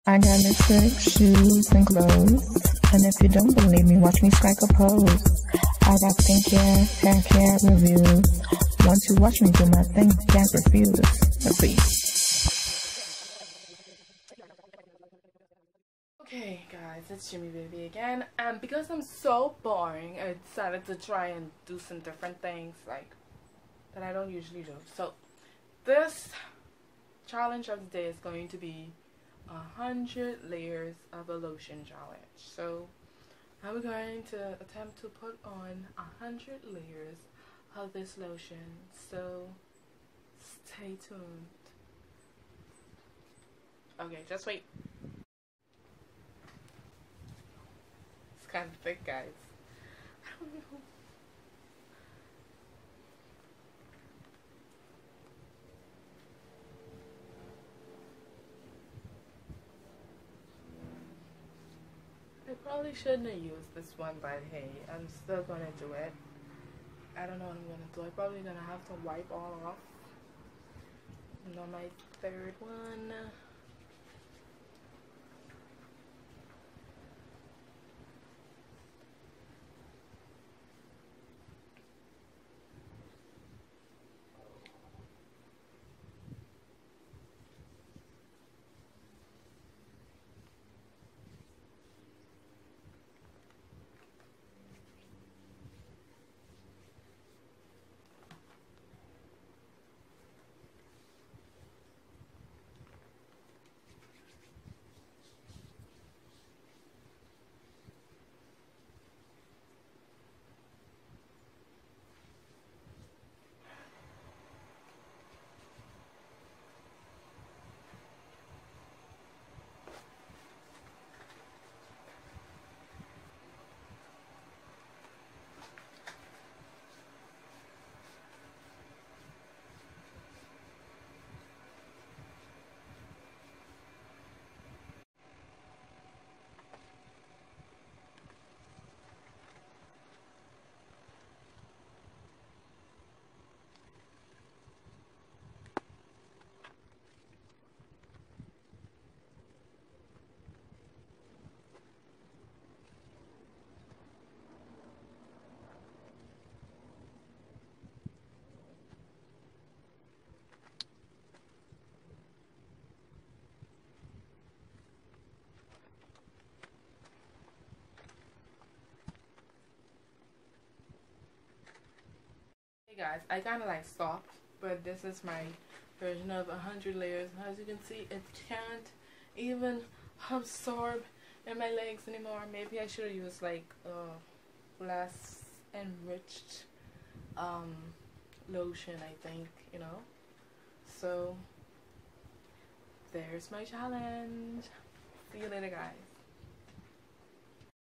I got lipstick, shoes, and clothes. And if you don't believe me, watch me strike a pose. I got skincare, hair care reviews. Once you watch me do my thing, you can't refuse. Let's see. Okay guys, it's Jimmy Baby again, and because I'm so boring, I decided to try and do some different things like that I don't usually do. So this challenge of the day is going to be 100 layers of a lotion challenge. So I'm going to attempt to put on 100 layers of this lotion, so stay tuned. Okay, just wait. It's kind of thick, guys. I don't know. I probably shouldn't have used this one, but hey, I'm still gonna do it. I don't know what I'm gonna do. I'm probably gonna have to wipe all off. And on my third one. Hey guys, I kind of like stopped, but this is my version of 100 layers. As you can see, it can't even absorb in my legs anymore. Maybe I should have used like less enriched lotion, I think, you know. So there's my challenge. See you later, guys.